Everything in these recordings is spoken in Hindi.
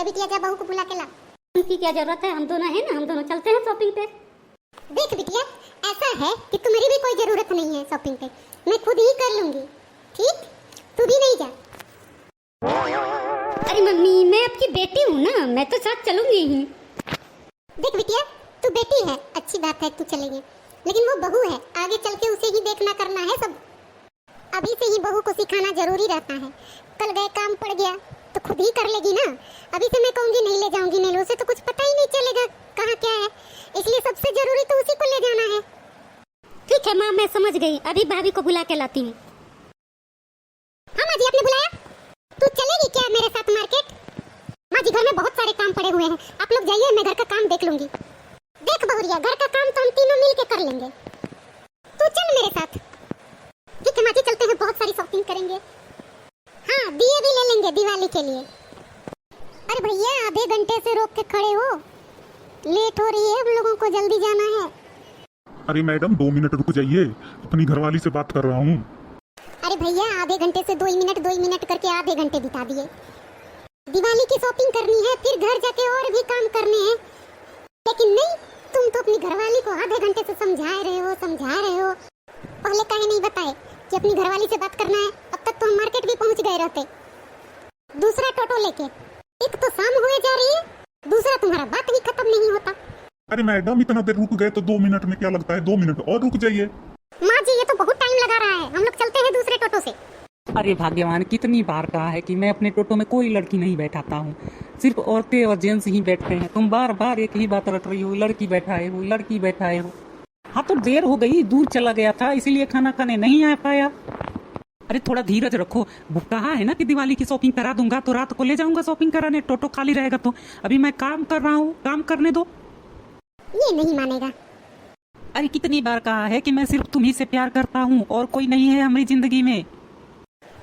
बिटिया जा बहू को बुला के ला। उनकी क्या जरूरत है, हम दोनों हैं ना, हम दोनों चलते हैं शॉपिंग पे। देख बिटिया, ऐसा है कि तुम्हारी भी कोई जरूरत नहीं है शॉपिंग पे, मैं खुद ही कर लूंगी, ठीक? तू भी नहीं जा। अरे मम्मी, मैं आपकी बेटी हूँ ना, मैं तो साथ चलूंगी ही। देख बिटिया, तू बेटी है, अच्छी बात है, तू चलेगी, लेकिन वो बहू है, आगे चल के उसे ही देखना करना है सब। अभी से ही बहू को सिखाना जरूरी रहता है, कल गए काम पड़ गया तो खुद ही कर लेगी ना। अभी से मैं कहूंगी नहीं ले जाऊंगी, नहीं, उसे तो कुछ पता ही नहीं चलेगा कहाँ क्या है, इसलिए सबसे जरूरी तो उसी को ले जाना है। ठीक है माँ, मैं समझ गई, अभी भाभी को बुला के लाती हूँ। हाँ माँ जी, आपने बुलाया? तू चलेगी क्या मेरे साथ मार्केट? माँ जी, घर में बहुत सारे काम पड़े हुए हैं, आप लोग जाइए, मैं घर का काम देख लूंगी। देख बहुरिया, घर का काम तो हम तीनों मिल के कर लेंगे, तू चल मेरे साथ। ठीक है माँ जी, चलते हैं, बहुत सारी शॉपिंग करेंगे। हाँ, दिए भी ले लेंगे दिवाली के लिए। अरे भैया, आधे घंटे से रोक के खड़े हो, लेट हो रही है, हम लोगों को जल्दी जाना है। अरे मैडम 2 मिनट रुक जाइए, अपनी घरवाली से बात कर रहा हूँ। अरे भैया, आधे घंटे से 2 मिनट करके आधे घंटे बिता दिए। दिवाली की शॉपिंग करनी है, फिर घर जाके और भी काम करने हैं, लेकिन नहीं, तुम तो अपनी घरवाली को आधे घंटे से समझा रहे हो। पहले काहे नहीं बताए कि अपनी घरवाली से बात करना है? अब तक तो हम मार्केट भी पहुंच गए रहते, दूसरा टोटो लेके। एक तो शाम हुए जा रही है, दूसरा तुम्हारा बात ही खत्म नहीं होता। अरे मैडम, इतना देर रुक गए तो 2 मिनट में क्या लगता है, 2 मिनट और रुक जाइए। माँ जी, ये तो बहुत टाइम लगा रहा है, हम लोग चलते हैं दूसरे टोटो से। अरे भाग्यवान, कितनी बार कहा है कि मैं अपने टोटो में कोई लड़की नहीं बैठाता हूँ, सिर्फ औरतें और जेंट्स ही बैठते हैं। तुम बार बार एक ही बात रट रही हो, लड़की बैठाए हो। हाँ तो देर हो गई, दूर चला गया था, इसीलिए खाना खाने नहीं आ पाया। अरे थोड़ा धीरज रखो, कहा है ना कि दिवाली की शॉपिंग करा दूंगा, तो रात को ले जाऊंगा शॉपिंग कराने, टोटो खाली रहेगा तो। अभी मैं काम कर रहा हूँ, काम करने दो। ये नहीं मानेगा। अरे कितनी बार कहा है कि मैं सिर्फ तुम्ही से प्यार करता हूँ और कोई नहीं है हमारी जिंदगी में।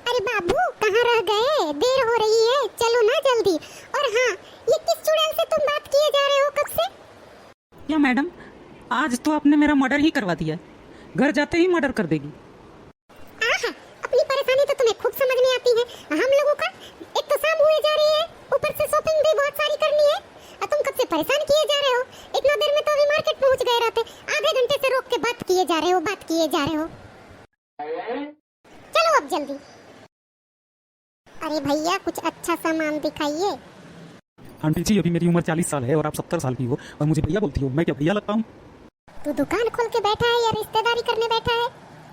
अरे बाबू, कहाँ रह गए? देर हो रही है, चलो ना जल्दी। और हाँ, ये किस चुड़ैल से तुम बात किए जा रहे हो कब से? या मैडम, आज तो आपने मेरा मर्डर ही करवा दिया, घर जाते ही मर्डर कर देगी। आहा, अपनी परेशानी तो तुम्हें खूब समझ में आती है। हम लोगों का एक तो शाम हुए जा रही है, ऊपर से शॉपिंग भी बहुत सारी करनी है, और तुम कब से परेशान किए जा रहे हो। इतना देर में तो अभी मार्केट पहुंच गए रहते, आधे घंटे से रोक के बात किए जा रहे हो। चलो अब जल्दी। अरे भैया, कुछ अच्छा सामान दिखाइए। आंटी जी, अभी मेरी उम्र 40 साल है और आप 70 साल की हो और मुझे भैया बोलती हो, मैं क्या भैया लगता हूँ? तू दुकान खोल के बैठा है या रिश्तेदारी करने बैठा है?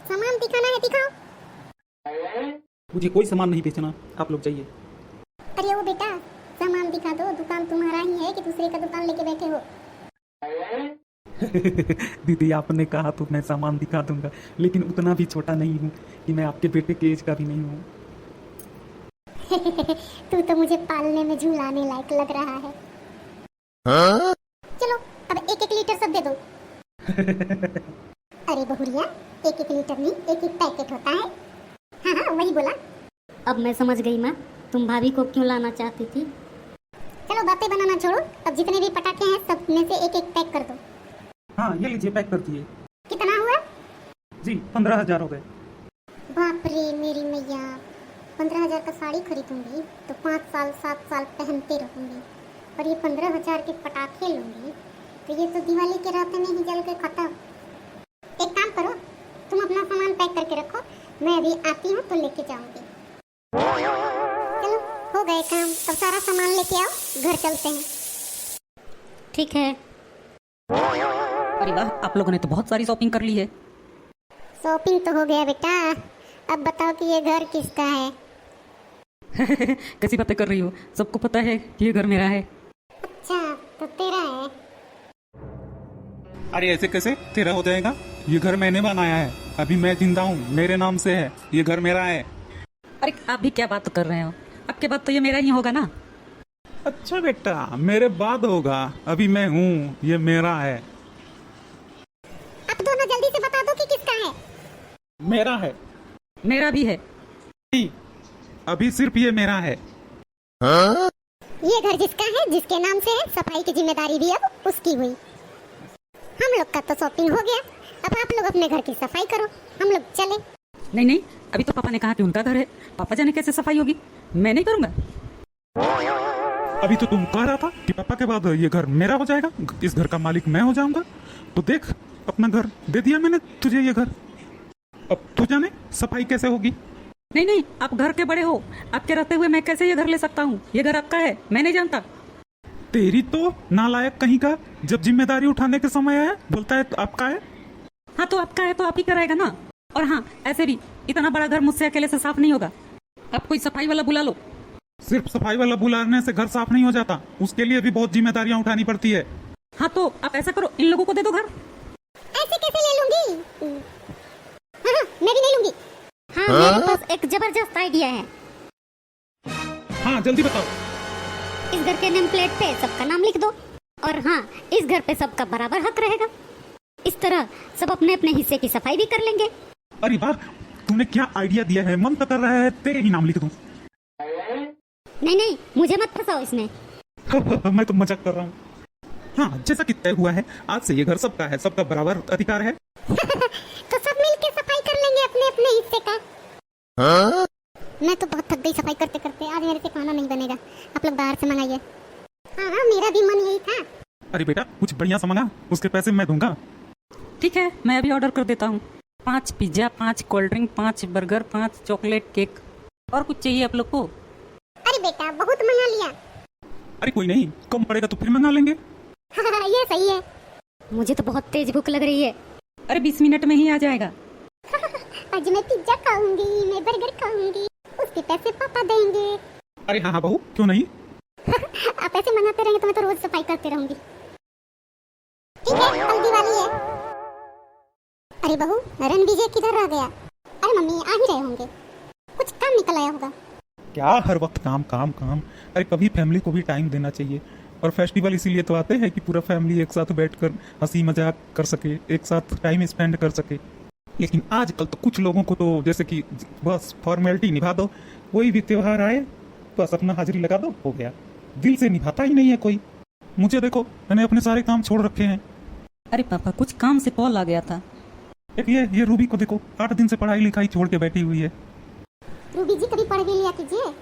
सामान दिखाना है, दिखाओ। मुझे कोई सामान नहीं बेचना, आप लोग जाइए। अरे वो बेटा, सामान दिखा दो, दुकान तुम्हारा ही है कि दूसरे का दुकान लेके बैठे हो? दीदी, आपने कहा तो मैं सामान दिखा दूंगा, लेकिन उतना भी छोटा नहीं हूँ कि मैं आपके बेटे के एज का भी नहीं हूँ। तू तो मुझे पालने में झूलाने लायक लग रहा है। चलो अब 1-1 लीटर सब दे दो। अरे बहुरिया, 1-1 लीटर नहीं, 1-1 पैकेट होता है। हाँ, वही बोला। अब मैं समझ गई माँ, तुम भाभी को क्यों लाना चाहती थी। चलो बातें बनाना छोड़ो, अब जितने भी पटाखे हैं सब में से 1-1 पैक कर दो। हाँ, ये लीजिए, पैक कर दिए। कितना हुआ? जी 15,000 हो गए। बाप रे मेरी मैया, 15,000 का साड़ी खरीदूंगी तो 5 साल 7 साल पहनते रहूंगी, और ये 15,000 के पटाखे लूंगी तो ये तो दिवाली के रात में ही जल के खत्म। एक काम करो, तुम अपना सामान पैक करके रखो, मैं अभी आती हूँ तो लेके जाऊंगी। चलो हो गए काम, अब सारा सामान लेके आओ, घर चलते हैं। ठीक है। अरे वाह, आप लोगों ने तो बहुत सारी शॉपिंग कर ली है। शॉपिंग तो हो गया बेटा, अब बताओ कि ये घर किसका है? कैसी बातें कर रही हो, सबको पता है कि ये घर मेरा है। अच्छा, तो तेरा है? अरे ऐसे कैसे तेरा हो जाएगा, ये घर मैंने बनाया है, अभी मैं जिंदा हूँ, मेरे नाम से है, ये घर मेरा है। अरे आप भी क्या बात कर रहे हो, आपके बाद तो ये मेरा ही होगा ना। अच्छा बेटा, मेरे बाद होगा, अभी मैं हूँ, ये मेरा है। आप दोनों जल्दी से बता दो कि किसका है। मेरा है। मेरा भी है। नहीं, अभी सिर्फ ये मेरा है। ये घर जिसका है, जिसके नाम से है, सफाई की जिम्मेदारी भी अब उसकी हुई। हम लोग का तो शॉपिंग हो गया, अब आप लोग अपने घर की सफाई करो, हम लोग चले। नहीं, अभी तो पापा ने कहा कि उनका घर है, पापा जाने कैसे सफाई होगी, मैं नहीं करूँगा। अभी तो तुम कह रहा था कि पापा के बाद ये घर मेरा हो जाएगा, इस घर का मालिक मैं हो जाऊंगा। तो देख, अपना घर दे दिया मैंने तुझे ये घर। अब तू जाने सफाई कैसे होगी। नहीं नहीं, आप घर के बड़े हो, आपके रहते हुए मैं कैसे ये घर ले सकता हूँ? ये घर आपका है, मैं नहीं जानता। तेरी तो नालायक कहीं का, जब जिम्मेदारी उठाने के समय आया बोलता है तो आपका है। हाँ तो आपका है तो आप ही कराएगा ना। और हाँ, ऐसे भी इतना बड़ा घर मुझसे अकेले से साफ नहीं होगा, आप कोई सफाई वाला बुला लो। सिर्फ सफाई वाला बुलाने से घर साफ नहीं हो जाता, उसके लिए भी बहुत जिम्मेदारियां उठानी पड़ती है। हाँ तो आप ऐसा करो, इन लोगों को दे दो घर। ऐसे कैसे ले लूंगी? हाँ, मैं भी नहीं लूंगी। हाँ मेरे पास एक जबरदस्त आइडिया है। हाँ जल्दी बताओ। इस घर के नेम प्लेट पे सबका नाम लिख दो, और हाँ, इस घर पे सबका बराबर हक रहेगा। इस तरह सब अपने अपने हिस्से की सफाई भी कर लेंगे। अरे वाह, तूने क्या आइडिया दिया है, मन तो कर रहा है तेरे ही नाम लिख दूं। नहीं नहीं, मुझे मत फंसाओ इसमें। मैं तो मजाक कर रहा हूँ। हाँ, जैसा कि तय हुआ है, आज से ये घर सबका है, सबका बराबर अधिकार है। तो सब मिलके सफाई कर लेंगे अपने अपने हिस्से का। मैं तो बहुत थक गई सफाई करते करते, आज मेरे से खाना नहीं बनेगा, आप लोग बाहर से मंगाइए। हाँ, मेरा भी मन यही था। अरे बेटा, कुछ बढ़िया सा मंगा, उसके पैसे मैं दूंगा। ठीक है, मैं अभी ऑर्डर कर देता हूँ। 5 pizza, 5 cold drink, 5 burger, 5 chocolate cake. और कुछ चाहिए आप लोग को? अरे बेटा, बहुत मंगा लिया। अरे कोई नहीं, कम पड़ेगा तो फिर मंगा लेंगे। ये सही है। मुझे तो बहुत तेज भूख लग रही है। अरे 20 मिनट में ही आ जाएगा। आज मैं पिज्जा खाऊंगी, मैं बर्गर खाऊंगी, उसके पैसे पापा देंगे। अरे हाँ हाँ बहू, क्यों नहीं। आप ऐसे मंगाते रहेंगे तो मैं तो रोज सफाई करते रहूंगी। ठीक है, हल्दी वाली है। अरे बहू, रणविजय किधर रह गया? अरे मम्मी आ ही रहे होंगे, कुछ काम निकल आया होगा। क्या हर वक्त काम काम काम। अरे कभी फैमिली को भी टाइम देना चाहिए। और फेस्टिवल इसीलिए तो आते हैं कि पूरा फैमिली एक साथ बैठकर हंसी मजाक कर सके, एक साथ टाइम स्पेंड कर सके। लेकिन आजकल तो कुछ लोगों को तो जैसे कि बस फॉर्मेलिटी निभा दो, कोई भी त्योहार आए बस अपना हाजिरी लगा दो, हो गया। दिल से निभाता ही नहीं है कोई। मुझे देखो, मैंने अपने सारे काम छोड़ रखे हैं। अरे पापा, कुछ काम से कॉल आ गया था। एक ये रूबी को देखो, 8 दिन से पढ़ाई लिखाई छोड़ के बैठी हुई है। रूबी जी कभी पढ़ भी लिया कीजिए।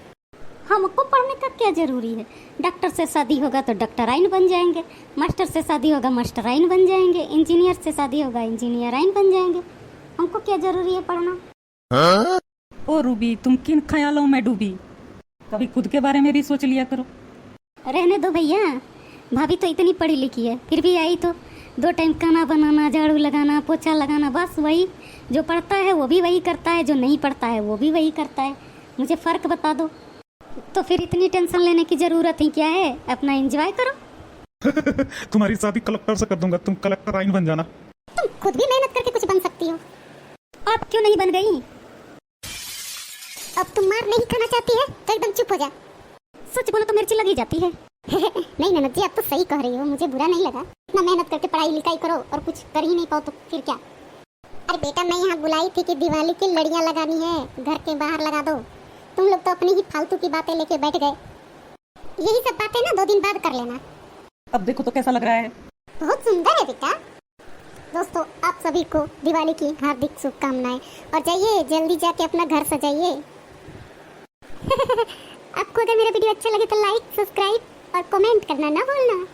हमको पढ़ने का क्या जरूरी है? डॉक्टर से शादी होगा तो डॉक्टराइन बन जाएंगे, मास्टर से शादी होगा मास्टराइन बन जाएंगे, इंजीनियर से शादी होगा इंजीनियराइन बन जाएंगे। हमको क्या जरूरी है पढ़ना? ओ रूबी, तुम किन ख्यालों में डूबी? कभी खुद के बारे में भी सोच लिया करो। रहने दो भैया, भाभी तो इतनी पढ़ी लिखी है, फिर भी आई तो 2 टाइम खाना बनाना, झाड़ू लगाना, पोछा लगाना, बस वही। जो पढ़ता है वो भी वही करता है, जो नहीं पढ़ता है वो भी वही करता है। मुझे फर्क बता दो। तो फिर इतनी टेंशन लेने की जरूरत ही क्या है? अपना एंजॉय करो। तुम्हारी शादी कलेक्टर से कर दूंगा, तुम कलेक्टर आइन बन जाना। तुम खुद भी मेहनत करके कुछ बन सकती हो। आप क्यों नहीं बन गई? अब तुम मार नहीं खाना चाहती है तो एकदम चुप हो जा। सच बोलो तो मिर्ची लगी जाती है। नहीं ननद जी, आप तो सही कह रही हो, मुझे बुरा नहीं लगा। इतना मेहनत करके पढ़ाई लिखाई करो और कुछ कर ही नहीं पाओ तो फिर क्या। अरे बेटा, मैं यहाँ बुलाई थी कि दिवाली की लड़ियाँ लगानी है, घर के बाहर लगा दो। तुम लोग तो अपनी ही फालतू की बातें लेके बैठ गए। यही सब बातें ना 2 दिन बाद कर लेना। अब देखो तो कैसा लग रहा है। बहुत सुंदर है बेटा। दोस्तों, आप सभी को दिवाली की हार्दिक शुभकामनाएं, और जाइए जल्दी जाके अपना घर सजाइए। आपको अगर मेरा वीडियो अच्छा लगे तो लाइक, सब्सक्राइब और कमेंट करना ना भूलना।